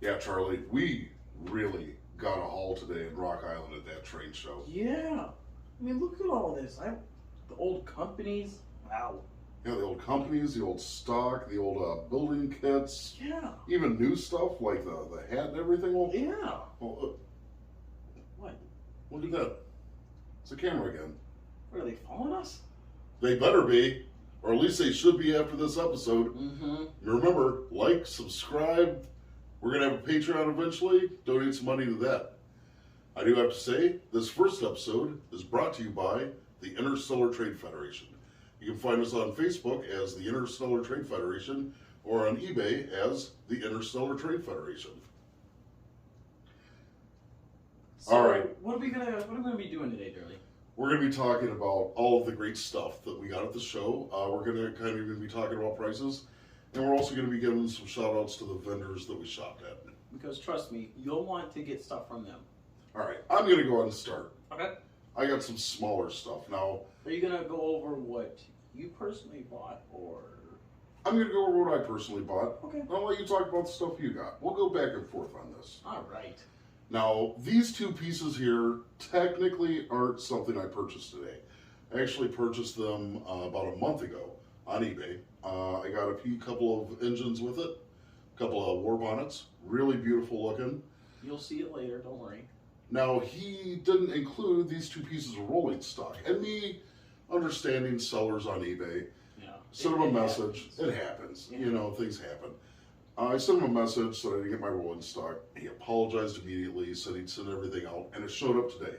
Yeah, Charlie, we really got a haul today in Rock Island at that train show. Yeah. I mean, look at all this. The old companies. Wow. Yeah, the old companies, the old stock, the old building kits, Yeah. even new stuff like the hat and everything. Yeah. Well, What? look at that. It's a camera again. What, are they following us? They better be, or at least they should be after this episode. Mm-hmm. Remember, like, subscribe. We're going to have a Patreon eventually. Donate some money to that. I do have to say, this first episode is brought to you by the Interstellar Trade Federation. You can find us on Facebook as the Interstellar Trade Federation or on eBay as the Interstellar Trade Federation. So, All right. What are we gonna be doing today, Darlie? We're going to be talking about all of the great stuff that we got at the show. We're going to kind of even be talking about prices. And we're also going to be giving some shout outs to the vendors that we shopped at. Because trust me, you'll want to get stuff from them. All right, I'm going to go ahead and start. Okay. I got some smaller stuff. Now, Are you gonna go over what you personally bought, or? I'm going to go over what I personally bought. Okay. I'll let you talk about the stuff you got. We'll go back and forth on this. All right. Now, these two pieces here technically aren't something I purchased today. I actually purchased them about a month ago on eBay. I got a couple of engines with it, a couple of war bonnets, really beautiful looking. You'll see it later. Don't worry. Now, he didn't include these two pieces of rolling stock. And me understanding sellers on eBay, Yeah. sent him a message. Happens. It happens. Yeah. You know, things happen. I sent him a message, said I didn't get my rolling stock. He apologized immediately, said he'd send everything out, and it showed up today.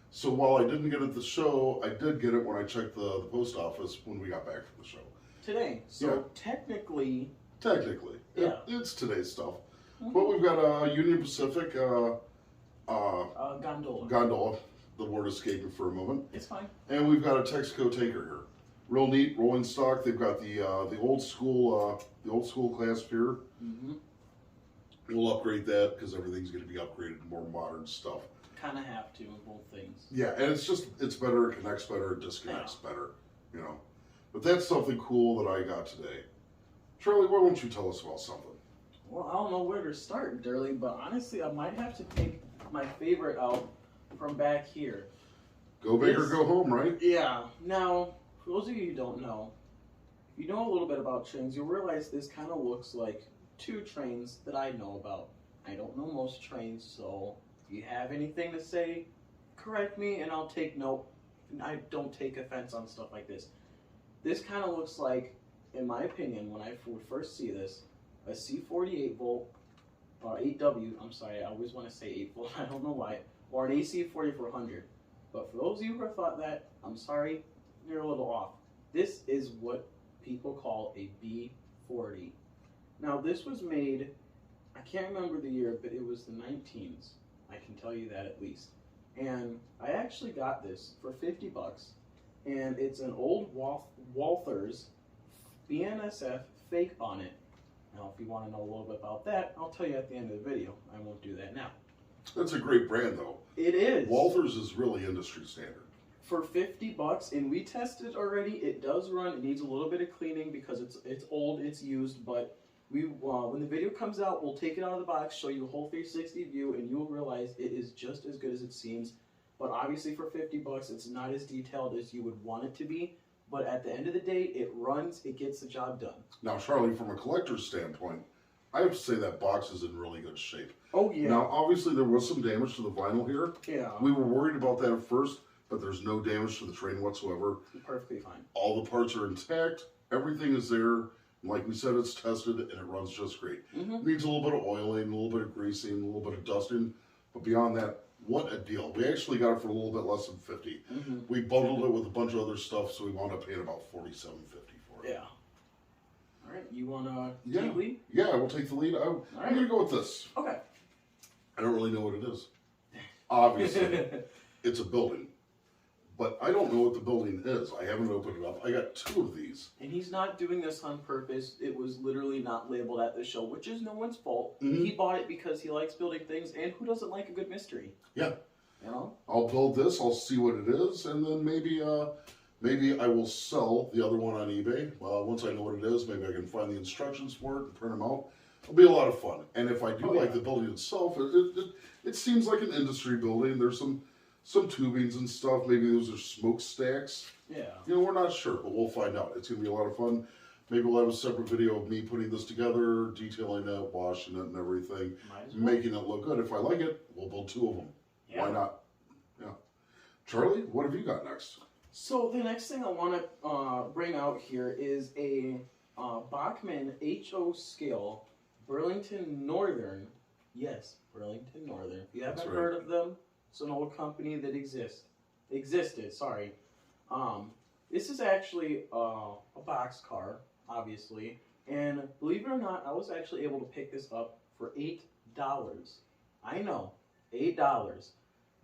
So while I didn't get it at the show, I did get it when I checked the post office when we got back from the show. Today. So technically. Technically. Yeah. It's today's stuff. Mhm. But we've got a Union Pacific Gondola. gondola. The word escaped me for a moment. It's fine. And we've got a Texaco tanker here. Real neat, rolling stock. They've got the old school class pier. Mm-hmm. We'll upgrade that because everything's going to be upgraded to more modern stuff. Kind of have to in both things. Yeah, and it's better, it connects better, it disconnects better, you know. But that's something cool that I got today. Charlie, why don't you tell us about something? Well, I don't know where to start, Darlie, but honestly, I might have to take my favorite out from back here. Go big or go home, right? Yeah. Now, for those of you who don't know, if you know a little bit about trains, you'll realize this kind of looks like two trains that I know about. I don't know most trains, so if you have anything to say, correct me and I'll take note. I don't take offense on stuff like this. This kind of looks like, in my opinion, when I would first see this, a C48 volt, or 8W, I'm sorry, I always want to say 8 volt, I don't know why, or an AC 4400. But for those of you who thought that, I'm sorry, you're a little off. This is what people call a B40. Now this was made, I can't remember the year, but it was the 19s. I can tell you that at least. And I actually got this for 50 bucks. And it's an old Walther's BNSF fake bonnet. Now if you want to know a little bit about that, I'll tell you at the end of the video. I won't do that now. That's a great brand, though. It is. Walther's is really industry standard. For 50 bucks, and we tested already, it does run. It needs a little bit of cleaning because it's old, it's used, but we when the video comes out, we'll take it out of the box, show you a whole 360 view, and you'll realize it is just as good as it seems. But obviously for 50 bucks, it's not as detailed as you would want it to be. But at the end of the day, it runs, it gets the job done. Now, Charlie, from a collector's standpoint, I have to say that box is in really good shape. Oh, yeah. Now, obviously, there was some damage to the vinyl here. Yeah. We were worried about that at first, but there's no damage to the train whatsoever. Perfectly fine. All the parts are intact. Everything is there. Like we said, it's tested, and it runs just great. Mm-hmm. Needs a little bit of oiling, a little bit of greasing, a little bit of dusting. But beyond that, what a deal. We actually got it for a little bit less than 50. Mm-hmm. We bundled it with a bunch of other stuff, so we wound up paying about $47.50 for it. Yeah. All right, you want to Yeah. take lead? Yeah, we'll take the lead. I'm going to go with this. Okay. I don't really know what it is. Obviously, it's a building. But I don't know what the building is. I haven't opened it up. I got two of these. And he's not doing this on purpose. It was literally not labeled at the show, which is no one's fault. Mhm. He bought it because he likes building things, and who doesn't like a good mystery? Yeah. You know? I'll build this. I'll see what it is, and then maybe I will sell the other one on eBay. Once I know what it is, maybe I can find the instructions for it and print them out. It'll be a lot of fun. And if I do Oh, like yeah. the building itself, it seems like an industry building. There's some tubings and stuff. Maybe those are smokestacks. Yeah. You know, we're not sure, but we'll find out. It's going to be a lot of fun. Maybe we'll have a separate video of me putting this together, detailing it, washing it and everything, Might as well. making it look good. If I like it, we'll build 2 of them. Yeah. Why not? Yeah. Charlie, what have you got next? So the next thing I want to bring out here is a Bachmann HO scale Burlington Northern. Yes, Burlington Northern. If you haven't That's right. heard of them, it's an old company that existed. Sorry. This is actually a box car, obviously, and believe it or not, I was actually able to pick this up for $8. I know, $8.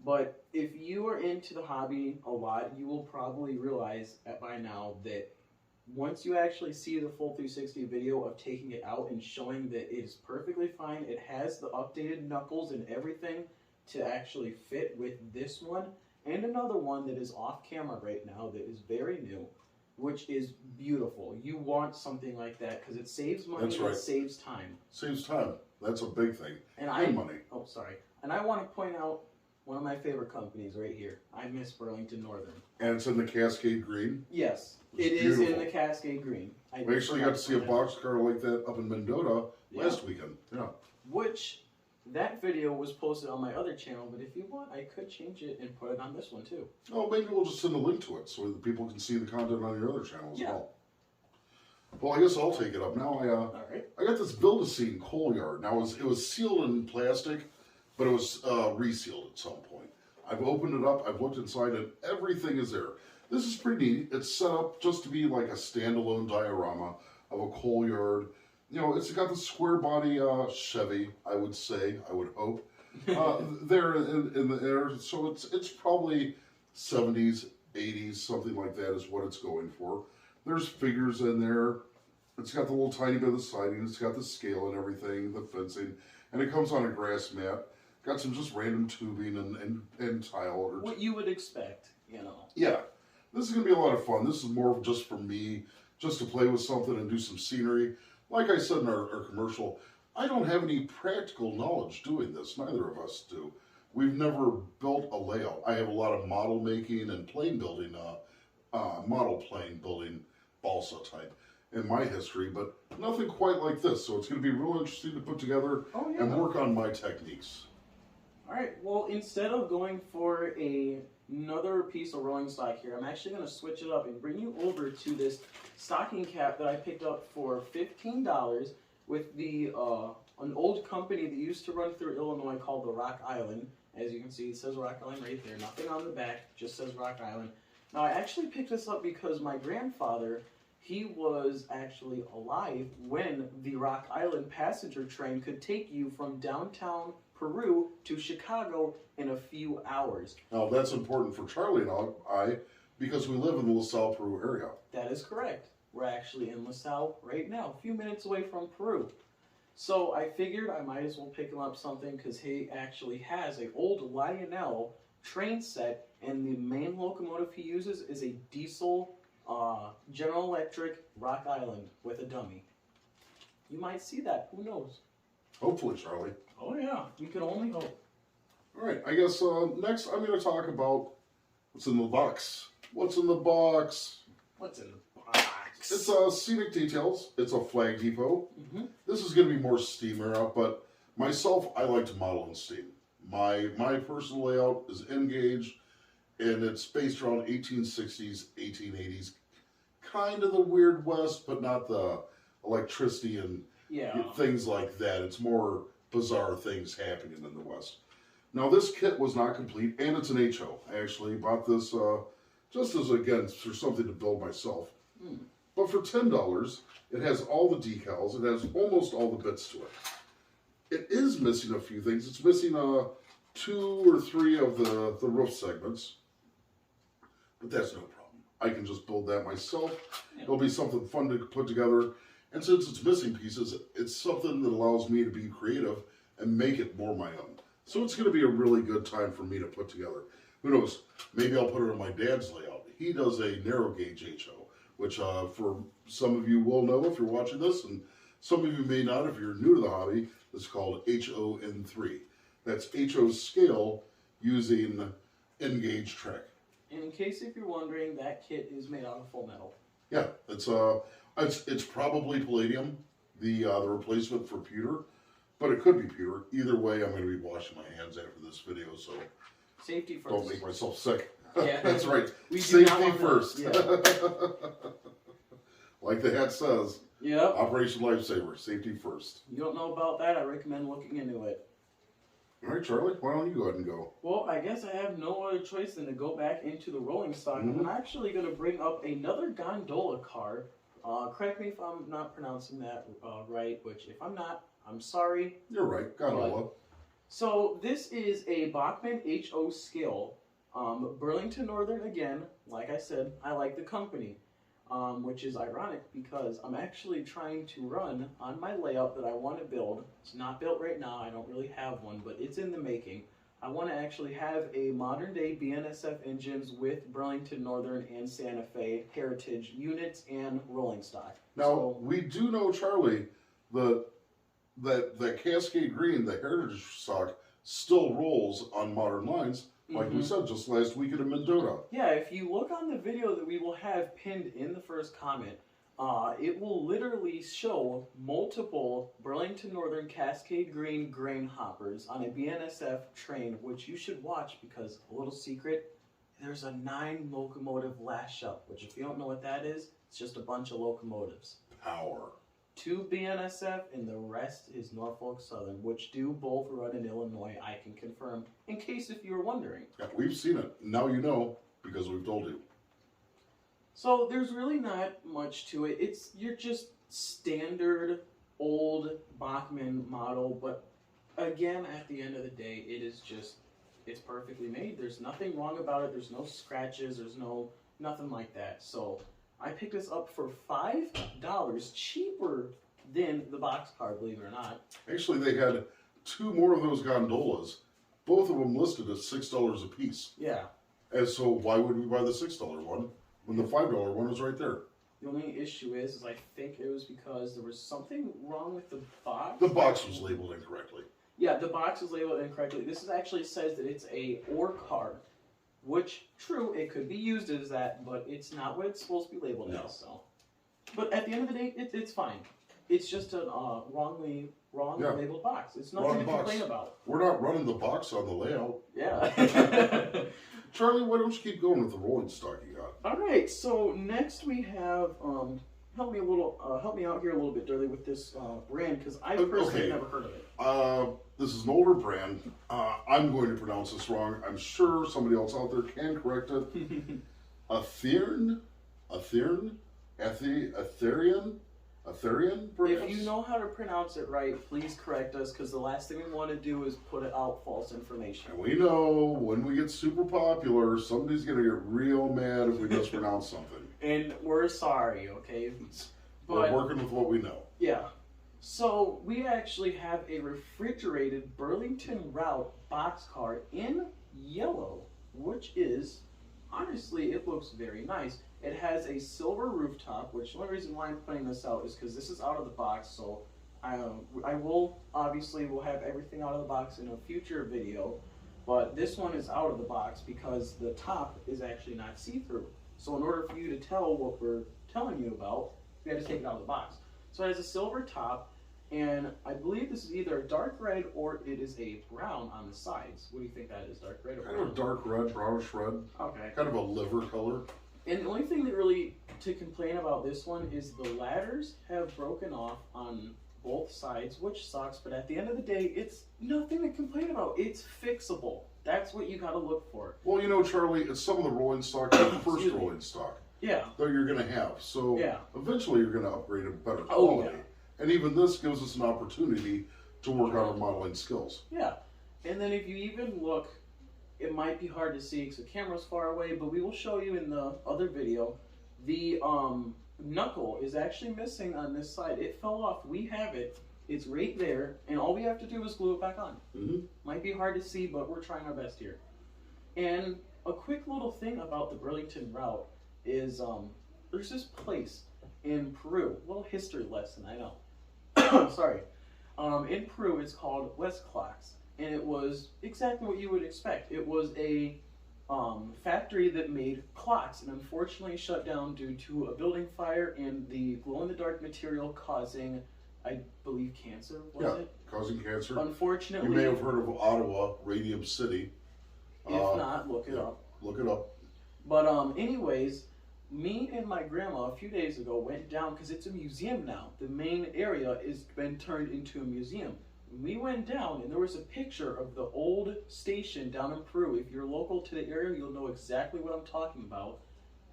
But if you are into the hobby a lot, you will probably realize by now that once you actually see the full 360 video of taking it out and showing that it is perfectly fine, it has the updated knuckles and everything to actually fit with this one, and another one that is off camera right now that is very new, which is beautiful. You want something like that because it saves money. That's and right. It saves time. Saves time. That's a big thing. And money. Oh, sorry. And I want to point out one of my favorite companies right here. I miss Burlington Northern. And it's in the Cascade Green. Yes, It's it is in beautiful. the Cascade Green. We actually got to see a box car like that up in Mendota Yeah. last weekend. Yeah. Which, that video was posted on my other channel, but if you want, I could change it and put it on this one too. Oh, maybe we'll just send a link to it so that people can see the content on your other channel as Yeah. well. Well, I guess I'll take it up now. Alright. I got this Build-A-Scene coal yard. Now, it was sealed in plastic, but it was resealed at some point. I've opened it up, I've looked inside, and everything is there. This is pretty neat. It's set up just to be like a standalone diorama of a coal yard. You know, it's got the square body Chevy, I would say, I would hope, there in the air. So it's probably 70s, 80s, something like that is what it's going for. There's figures in there. It's got the little tiny bit of the siding. It's got the scale and everything, the fencing, and it comes on a grass mat. Got some just random tubing and tile. What you would expect, you know. Yeah, this is going to be a lot of fun. This is more just for me, just to play with something and do some scenery. Like I said in our commercial, I don't have any practical knowledge doing this. Neither of us do. We've never built a layout. I have a lot of model making and plane building, model plane building, balsa type in my history, but nothing quite like this. So it's going to be real interesting to put together and work on my techniques. Alright, well, instead of going for another piece of rolling stock here, I'm actually going to switch it up and bring you over to this stocking cap that I picked up for $15 with the an old company that used to run through Illinois called the Rock Island. As you can see, it says Rock Island right there. Nothing on the back, just says Rock Island. Now, I actually picked this up because my grandfather, he was actually alive when the Rock Island passenger train could take you from downtown Peru to Chicago in a few hours. Now, that's important for Charlie and I because we live in the LaSalle, Peru area. That is correct. We're actually in LaSalle right now, a few minutes away from Peru. So I figured I might as well pick him up something because he actually has an old Lionel train set, and the main locomotive he uses is a diesel General Electric Rock Island with a dummy. You might see that. Who knows? Hopefully, Charlie. Oh yeah, we can only hope. All right, I guess next I'm going to talk about what's in the box. What's in the box? What's in the box? It's Scenic Details. It's a flag depot. Mm-hmm. This is going to be more steam era, but myself, I like to model in steam. My personal layout is N-gauge, and it's based around 1860s, 1880s. Kind of the Weird West, but not the electricity and things like that. It's more bizarre things happening in the West. Now, this kit was not complete, and it's an HO. I actually bought this just as, again, for something to build myself. But for $10, it has all the decals. It has almost all the bits to it. It is missing a few things. It's missing 2 or 3 of the roof segments, but that's no problem. I can just build that myself. It'll be something fun to put together. And since it's missing pieces, it's something that allows me to be creative and make it more my own. So it's going to be a really good time for me to put together. Who knows? Maybe I'll put it on my dad's layout. He does a narrow gauge HO, which for some of you will know if you're watching this, and Some of you may not, if you're new to the hobby, it's called HON3. That's HO scale using N-gauge Trek. And in case if you're wondering, that kit is made out of full metal. Yeah, it's probably palladium, the replacement for pewter, but it could be pewter. Either way, I'm going to be washing my hands after this video, so safety first. don't make myself sick. Yeah. That's right. We do Safety not want first. Yeah. Like the hat says. Yep. Operation Lifesaver. Safety first. You don't know about that? I recommend looking into it. All right, Charlie. Why don't you go ahead and go? Well, I guess I have no other choice than to go back into the rolling stock. I'm actually going to bring up another gondola car. Correct me if I'm not pronouncing that right, which if I'm not, I'm sorry. You're right. Gondola. So this is a Bachmann HO scale. Burlington Northern again. Like I said, I like the company. Which is ironic because I'm actually trying to run on my layout that I want to build. It's not built right now, I don't really have one, but it's in the making. I want to actually have a modern day BNSF engines with Burlington Northern and Santa Fe heritage units and rolling stock. Now, we do know, Charlie, that Cascade Green, the heritage stock, still rolls on modern lines. Like we said just last week in Mendota. Yeah, if you look on the video that we will have pinned in the first comment, it will literally show multiple Burlington Northern Cascade Green grain hoppers on a BNSF train, which you should watch because, a little secret, there's a 9 locomotive lash up, which if you don't know what that is, it's just a bunch of locomotives. Power. 2 BNSF and the rest is Norfolk Southern, which do both run in Illinois, I can confirm, in case if you were wondering. Yeah, we've seen it. Now you know, because we've told you. So there's really not much to it. It's your just standard old Bachmann model, but again, at the end of the day, it's perfectly made. There's nothing wrong about it. There's no scratches. There's nothing like that. So I picked this up for $5, cheaper than the box car, believe it or not. Actually, they had 2 more of those gondolas, both of them listed at $6 a piece. Yeah. And so why would we buy the $6 one when the $5 one is right there? The only issue is I think it was because there was something wrong with the box. The box was labeled incorrectly. Yeah, the box is labeled incorrectly. This actually says that it's a ore car. Which, true, it could be used as that, but it's not what it's supposed to be labeled as. So, but at the end of the day, it's fine. It's just a wrong labeled box. It's nothing to complain about. We're not running the box on the layout. Yeah. Charlie, why don't you keep going with the rolling stock you got? All right. So next we have help me out here a little bit, Durley, with this brand because I personally never heard of it. This is an older brand. I'm going to pronounce this wrong. I'm sure somebody else out there can correct it. Aetherian, perhaps? If you know how to pronounce it right, please correct us because the last thing we want to do is put out false information. And we know when we get super popular, somebody's going to get real mad if we mispronounce something. And we're sorry, okay? We're working with what we know. Yeah. So we actually have a refrigerated Burlington Route boxcar in yellow, which is, honestly, it looks very nice. It has a silver rooftop, which the only reason why I'm putting this out is because this is out of the box, so I will have everything out of the box in a future video, but this one is out of the box because the top is actually not see-through. So in order for you to tell what we're telling you about, we had to take it out of the box. So it has a silver top, and I believe this is either a dark red or it is a brown on the sides. What do you think that is, dark red or brown? Kind of dark red, brownish red. Okay. Kind of a liver color. And the only thing that really to complain about this one is the ladders have broken off on both sides, which sucks, but at the end of the day, it's nothing to complain about. It's fixable. That's what you gotta look for. Well, you know, Charlie, it's some of the rolling stock, the first rolling stock. Yeah. That you're going to have. So eventually you're going to upgrade to better quality. Oh, yeah. And even this gives us an opportunity to work on our modeling skills. Yeah. And then if you even look, it might be hard to see because the camera's far away, but we will show you in the other video. The knuckle is actually missing on this side. It fell off. We have it. It's right there. And all we have to do is glue it back on. Might be hard to see, but we're trying our best here. And a quick little thing about the Burlington Route is there's this place in Peru, a little history lesson, I know. sorry. In Peru, it's called West Clocks, and it was exactly what you would expect. It was a factory that made clocks, and unfortunately shut down due to a building fire and the glow-in-the-dark material causing, I believe, cancer. Was it? Causing cancer. Unfortunately, You may have heard of Ottawa, Radium City. If not, look it up. Look it up. But anyways, me and my grandma a few days ago went down because it's a museum now. The main area has been turned into a museum. We went down and there was a picture of the old station down in Peru. If you're local to the area, you'll know exactly what I'm talking about.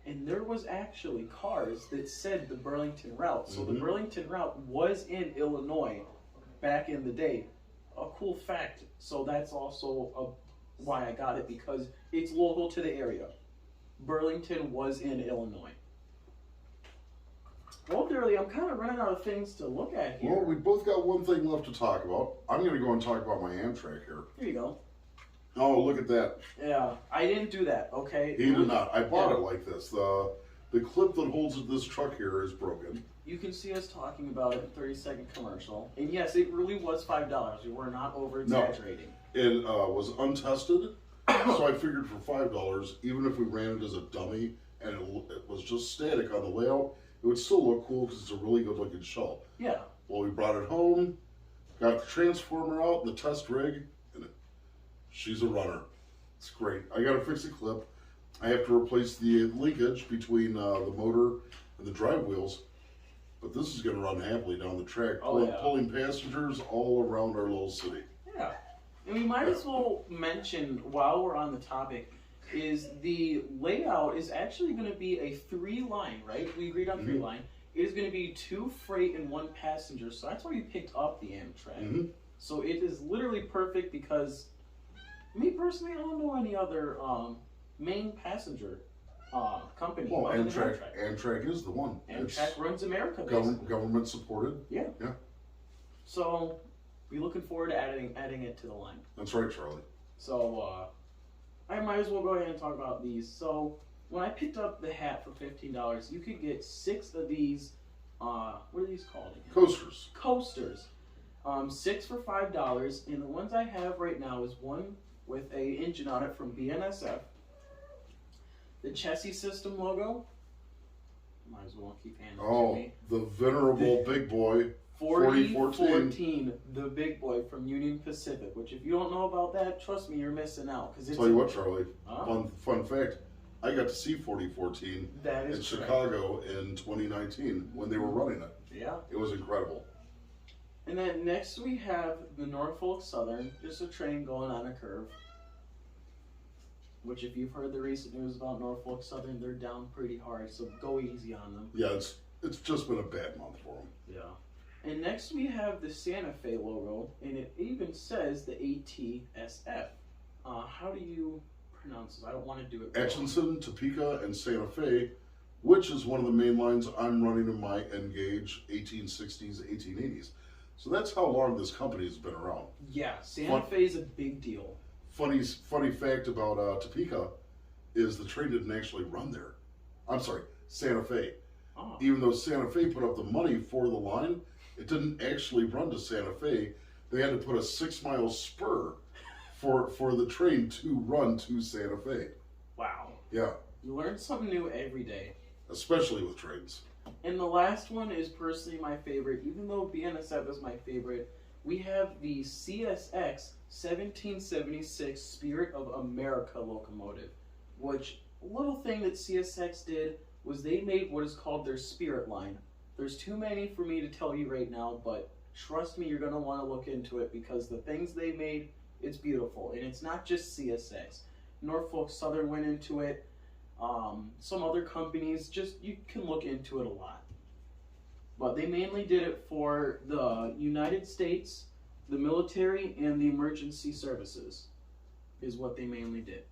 And there was actually cars that said the Burlington route. So the Burlington route was in Illinois back in the day. A cool fact. So that's also why I got it, because it's local to the area. Burlington was in Illinois. Well, Dirty, I'm kind of running out of things to look at here. Well, we both got one thing left to talk about. I'm going to go and talk about my Amtrak here. Here you go. Oh, look at that. Yeah, I didn't do that, okay? He did not. I bought it like this. The clip that holds this truck here is broken. You can see us talking about it in 30-second commercial. And yes, it really was $5. We were not over-exaggerating. No, it was untested, so I figured for $5, even if we ran it as a dummy and it was just static on the layout, it would still look cool because it's a really good-looking shell. Yeah. Well, we brought it home, got the transformer out, the test rig, and she's a runner. It's great. I got to fix the clip. I have to replace the linkage between the motor and the drive wheels, but this is going to run happily down the track, pulling passengers all around our little city. Yeah. And we might as well mention, while we're on the topic, is the layout is actually going to be a 3-line, right? We agreed on 3-line. It is going to be 2 freight and 1 passenger, so that's why we picked up the Amtrak. So it is literally perfect because, me personally, I don't know any other main passenger company. Well, Amtrak is the one. Amtrak runs America, basically. Government supported. Yeah. Yeah. So, we're looking forward to adding it to the line. That's right, Charlie. So, I might as well go ahead and talk about these. So, when I picked up the hat for $15, you could get 6 of these, what are these called again? Coasters. Coasters. 6 for $5, and the ones I have right now is one with a engine on it from BNSF, the chassis system logo. Might as well keep handing it to me. The venerable big boy. 4014, the big boy from Union Pacific, which if you don't know about that, trust me, you're missing out. Tell you what, Charlie, fun fact, I got to see 4014 in Chicago in 2019 when they were running it. Yeah. It was incredible. And then next we have the Norfolk Southern, just a train going on a curve. Which if you've heard the recent news about Norfolk Southern, they're down pretty hard, so go easy on them. Yeah, it's just been a bad month for them. Yeah. And next we have the Santa Fe logo, and it even says the ATSF. How do you pronounce this? I don't want to do it wrong. Atchison, Topeka, and Santa Fe, which is one of the main lines I'm running in my Engage 1860s, 1880s. So that's how long this company has been around. Yeah, Santa Fe is a big deal. Funny fact about Topeka is the train didn't actually run there. I'm sorry, Santa Fe. Oh. Even though Santa Fe put up the money for the line, it didn't actually run to Santa Fe. They had to put a 6-mile spur for the train to run to Santa Fe. Wow. Yeah. You learn something new every day. Especially with trains. And the last one is personally my favorite. Even though BNSF is my favorite, we have the CSX 1776 Spirit of America locomotive, which little thing that CSX did was they made what is called their Spirit line. There's too many for me to tell you right now, but trust me, you're going to want to look into it because the things they made, it's beautiful. And it's not just CSX. Norfolk Southern went into it. Some other companies, just you can look into it a lot. But they mainly did it for the United States, the military, and the emergency services is what they mainly did.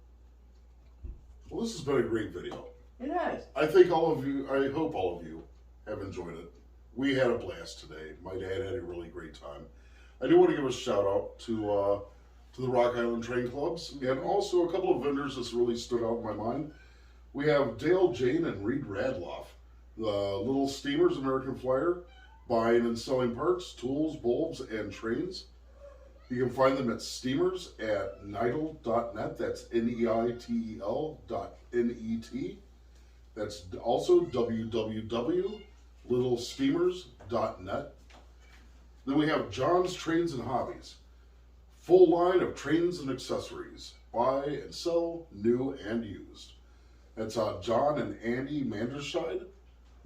Well, this has been a great video. It has. I hope all of you have enjoyed it. We had a blast today. My dad had a really great time. I do want to give a shout out to the Rock Island Train Clubs and also a couple of vendors that's really stood out in my mind. We have Dale Jane and Reed Radloff, the Little Steamers American Flyer. buying and selling parts, tools, bulbs, and trains. You can find them at Steamers at Neitel.net. That's Neitel.net. That's also www.littlesteamers.net. Then we have John's Trains and Hobbies. Full line of trains and accessories. Buy and sell, new and used. That's John and Andy Manderside.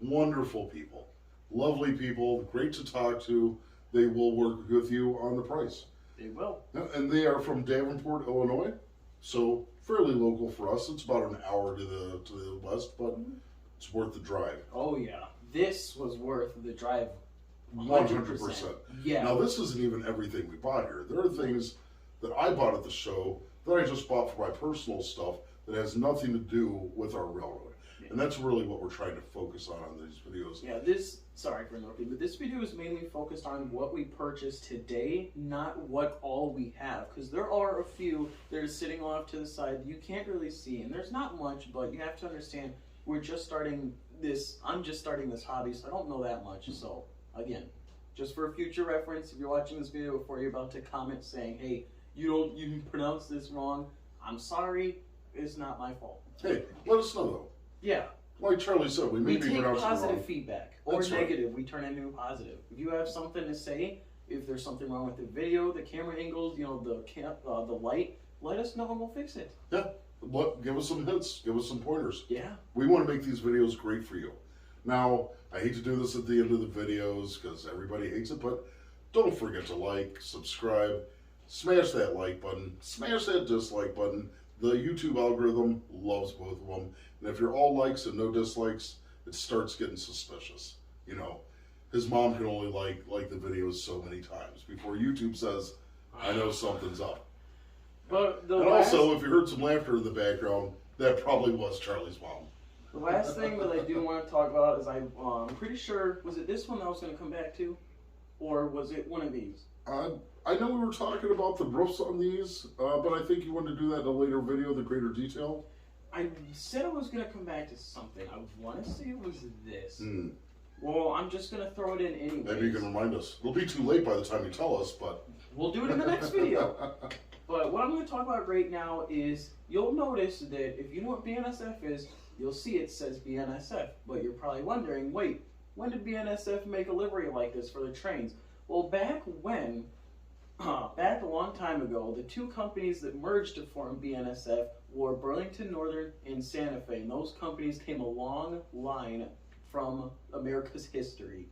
Wonderful people. Lovely people. Great to talk to. They will work with you on the price. They will. And they are from Davenport, Illinois. So fairly local for us. It's about an hour to the west, but it's worth the drive. Oh yeah. This was worth the drive. 100%. Yeah. Now this isn't even everything we bought here. There are things that I bought at the show that I just bought for my personal stuff that has nothing to do with our railroad. Yeah. And that's really what we're trying to focus on these videos. Yeah, sorry for interrupting, but this video is mainly focused on what we purchased today, not what all we have. Because there are a few that are sitting off to the side that you can't really see. And there's not much, but you have to understand, we're just starting this, I'm just starting this hobby, so I don't know that much. So, again, just for future reference, if you're watching this video before you're about to comment saying, hey, you pronounced this wrong, I'm sorry, it's not my fault. Hey, let us know though. Yeah. Like Charlie said, we may be pronouncing it wrong. We take positive feedback or That's negative. Right. We turn into a positive. If you have something to say, if there's something wrong with the video, the camera angles, the light, let us know and we'll fix it. Yeah. Give us some hints. Give us some pointers. Yeah. We want to make these videos great for you. Now, I hate to do this at the end of the videos because everybody hates it, but don't forget to like, subscribe, smash that like button, smash that dislike button. The YouTube algorithm loves both of them. And if you're all likes and no dislikes, it starts getting suspicious. You know, his mom can only like the videos so many times before YouTube says, I know something's up. But also, if you heard some laughter in the background, that probably was Charlie's mom. The last thing that I do want to talk about is I'm pretty sure, was it this one that I was going to come back to? Or was it one of these? I know we were talking about the roofs on these, but I think you wanted to do that in a later video, the greater detail. I said I was going to come back to something. I want to say it was this. Well, I'm just going to throw it in anyways. Maybe you can remind us. It'll be too late by the time you tell us, but... We'll do it in the next video. But what I'm going to talk about right now is, you'll notice that if you know what BNSF is, you'll see it says BNSF. But you're probably wondering, wait, when did BNSF make a livery like this for the trains? Well, back a long time ago, the two companies that merged to form BNSF were Burlington Northern and Santa Fe. And those companies came a long line from America's history.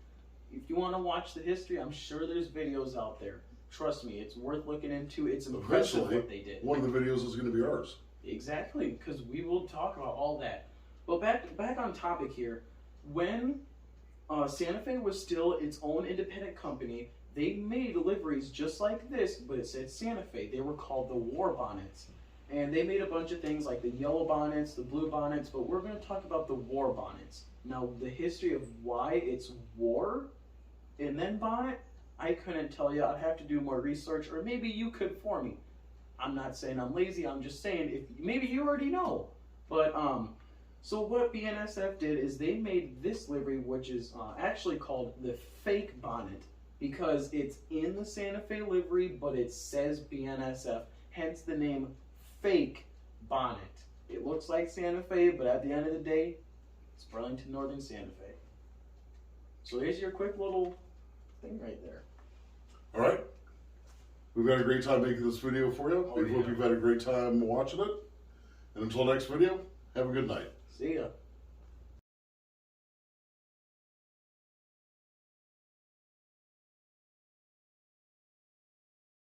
If you want to watch the history, I'm sure there's videos out there. Trust me, it's worth looking into. It's impressive what they did. One of the videos is going to be ours. Exactly, because we will talk about all that. But back on topic here, when Santa Fe was still its own independent company, they made liveries just like this, but it said Santa Fe. They were called the War Bonnets. And they made a bunch of things like the yellow bonnets, the blue bonnets, but we're going to talk about the War Bonnets. Now, the history of why it's war and then bonnet, I couldn't tell you. I'd have to do more research, or maybe you could for me. I'm not saying I'm lazy. I'm just saying, if maybe you already know. But so what BNSF did is they made this livery, which is actually called the fake bonnet, because it's in the Santa Fe livery, but it says BNSF, hence the name fake bonnet. It looks like Santa Fe, but at the end of the day, it's Burlington Northern Santa Fe. So there's your quick little thing right there. All right. We've had a great time making this video for you. We hope you've had a great time watching it. And until next video, have a good night. See ya.